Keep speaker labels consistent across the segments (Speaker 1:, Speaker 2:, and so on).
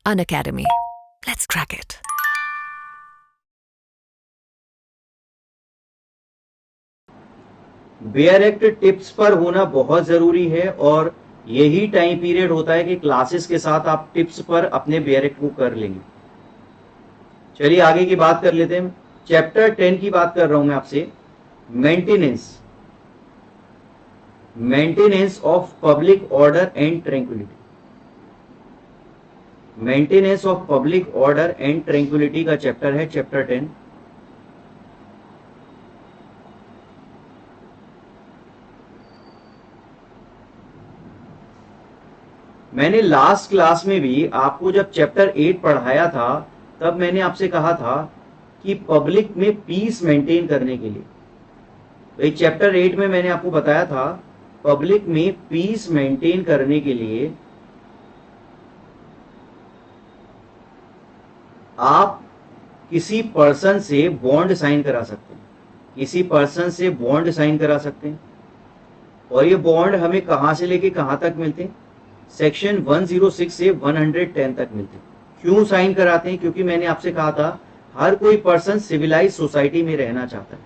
Speaker 1: Unacademy. Let's crack it.
Speaker 2: Bare act tips पर होना बहुत जरूरी है और यही टाइम पीरियड होता है कि क्लासेस के साथ आप टिप्स पर अपने बेयर एक्ट को कर लेंगे। चलिए आगे की बात कर लेते हैं। चैप्टर 10 की बात कर रहा हूं मैं आपसे। Maintenance of public order and tranquillity. Maintenance of public order and tranquillity का चैप्टर है चैप्टर 10। मैंने लास्ट क्लास में भी आपको जब चैप्टर 8 पढ़ाया था तब मैंने आपसे कहा था कि पब्लिक में पीस मेंटेन करने के लिए, भाई चैप्टर 8 में मैंने आपको बताया था पब्लिक में पीस मेंटेन करने के लिए आप किसी पर्सन से बॉन्ड साइन करा सकते हैं, किसी पर्सन से बॉन्ड साइन करा सकते हैं। और ये बॉन्ड हमें कहां से लेके कहां तक मिलते हैं? सेक्शन 106 से 110 तक मिलते हैं। क्यों साइन कराते हैं? क्योंकि मैंने आपसे कहा था हर कोई पर्सन सिविलाइज सोसाइटी में रहना चाहता है।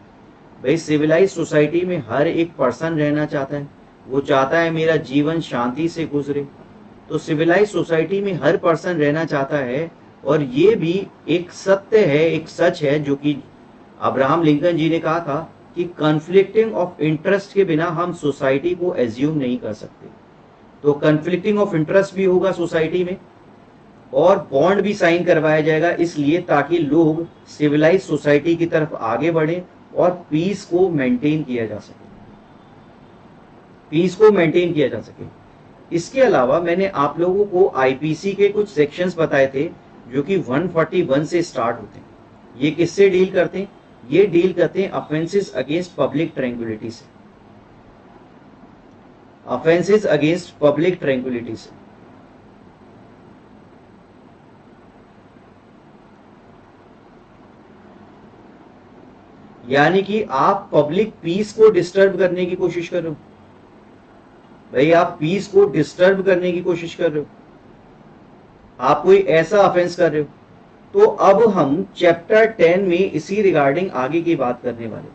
Speaker 2: भाई सिविलाइज सोसाइटी में हर एक पर्सन रहना चाहता है, वो चाहता है मेरा जीवन शांति से गुजरे। तो सिविलाइज सोसाइटी में हर पर्सन रहना चाहता है और ये भी एक सत्य है, एक सच है जो कि अब्राहम लिंकन जी ने कहा था कि कॉन्फ्लिक्टिंग ऑफ इंटरेस्ट के बिना हम सोसाइटी को एज्यूम नहीं कर सकते। तो कॉन्फ्लिक्टिंग ऑफ इंटरेस्ट भी होगा सोसाइटी में और बॉन्ड भी साइन करवाया जाएगा, इसलिए ताकि लोग सिविलाइज सोसाइटी की तरफ आगे बढ़े और पीस को मेंटेन किया जा सके, पीस को मेंटेन किया जा सके। इसके अलावा मैंने आप लोगों को आईपीसी के कुछ सेक्शंस बताए थे जो कि 141 से स्टार्ट होते हैं। ये किससे डील करते हैं? ये डील करते हैं ऑफेंसेस अगेंस्ट पब्लिक ट्रैंक्विलिटी से, ऑफेंसेस अगेंस्ट पब्लिक ट्रैंक्विलिटी से। यानी कि आप पब्लिक पीस को डिस्टर्ब करने की कोशिश कर रहे हो, भाई आप पीस को डिस्टर्ब करने की कोशिश कर रहे हो, आप कोई ऐसा ऑफेंस कर रहे हो। तो अब हम चैप्टर 10 में इसी रिगार्डिंग आगे की बात करने वाले।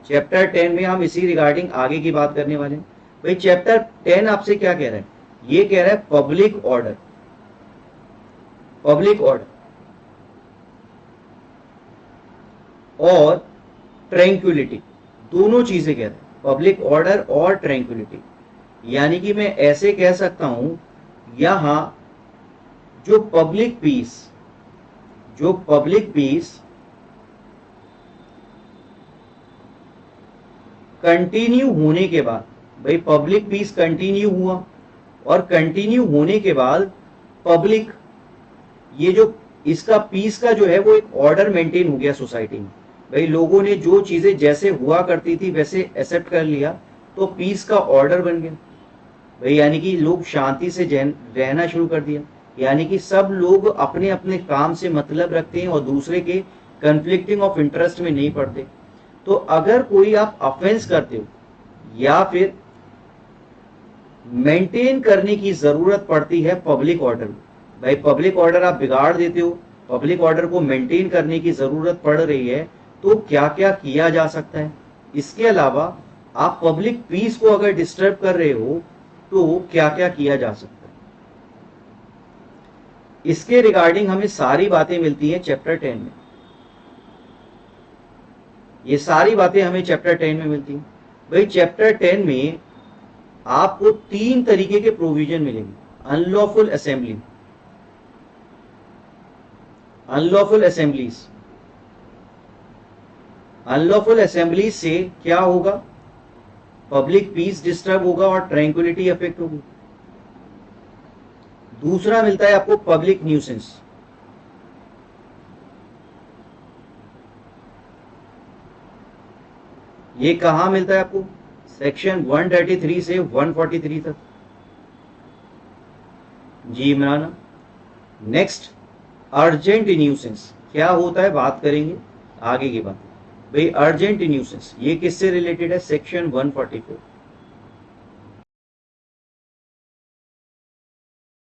Speaker 2: चैप्टर 10 में हम इसी रिगार्डिंग आगे की बात करने वाले हैं। भाई चैप्टर 10 आपसे क्या कह रहा है? ये कह रहा है पब्लिक ऑर्डर, पब्लिक ऑर्डर और ट्रैंक्विलिटी, दोनों चीजें कह रहे हैं, पब्लिक ऑर्डर और ट्रैंक्विलिटी। यानी कि मैं ऐसे कह सकता हूं यहां जो पब्लिक पीस कंटिन्यू होने के बाद, भाई पब्लिक पीस कंटिन्यू हुआ और कंटिन्यू होने के बाद पब्लिक, ये जो इसका पीस का जो है वो एक ऑर्डर मेंटेन हो गया सोसाइटी में। भाई लोगों ने जो चीजें जैसे हुआ करती थी वैसे एक्सेप्ट कर लिया, तो पीस का ऑर्डर बन गया। भाई यानी कि लोग शांति से रहना शुरू कर दिया, यानी कि सब लोग अपने अपने काम से मतलब रखते हैं और दूसरे के कन्फ्लिक्टिंग ऑफ इंटरेस्ट में नहीं पड़ते। तो अगर कोई आप ऑफेंस करते हो या फिर मेंटेन करने की जरूरत पड़ती है पब्लिक ऑर्डर, भाई पब्लिक ऑर्डर आप बिगाड़ देते हो, पब्लिक ऑर्डर को मेंटेन करने की जरूरत पड़ रही है, तो क्या क्या किया जा सकता है? इसके अलावा आप पब्लिक पीस को अगर डिस्टर्ब कर रहे हो तो क्या क्या किया जा सकता है? इसके रिगार्डिंग हमें सारी बातें मिलती हैं चैप्टर 10 में। ये सारी बातें हमें चैप्टर 10 में मिलती हैं। भाई चैप्टर 10 में आपको 3 तरीके के प्रोविजन मिलेंगे। Unlawful assembly, unlawful assemblies, unlawful assembly से क्या होगा? पब्लिक पीस डिस्टर्ब होगा और ट्रैंक्विलिटी अफेक्ट होगी। दूसरा मिलता है आपको पब्लिक न्यूसेंस, ये कहां मिलता है आपको? सेक्शन 133 से 143 तक। जी इमरान। नेक्स्ट अर्जेंट न्यूसेंस क्या होता है, बात करेंगे आगे की बात। भाई अर्जेंट न्यूसेंस ये किससे रिलेटेड है? सेक्शन 144।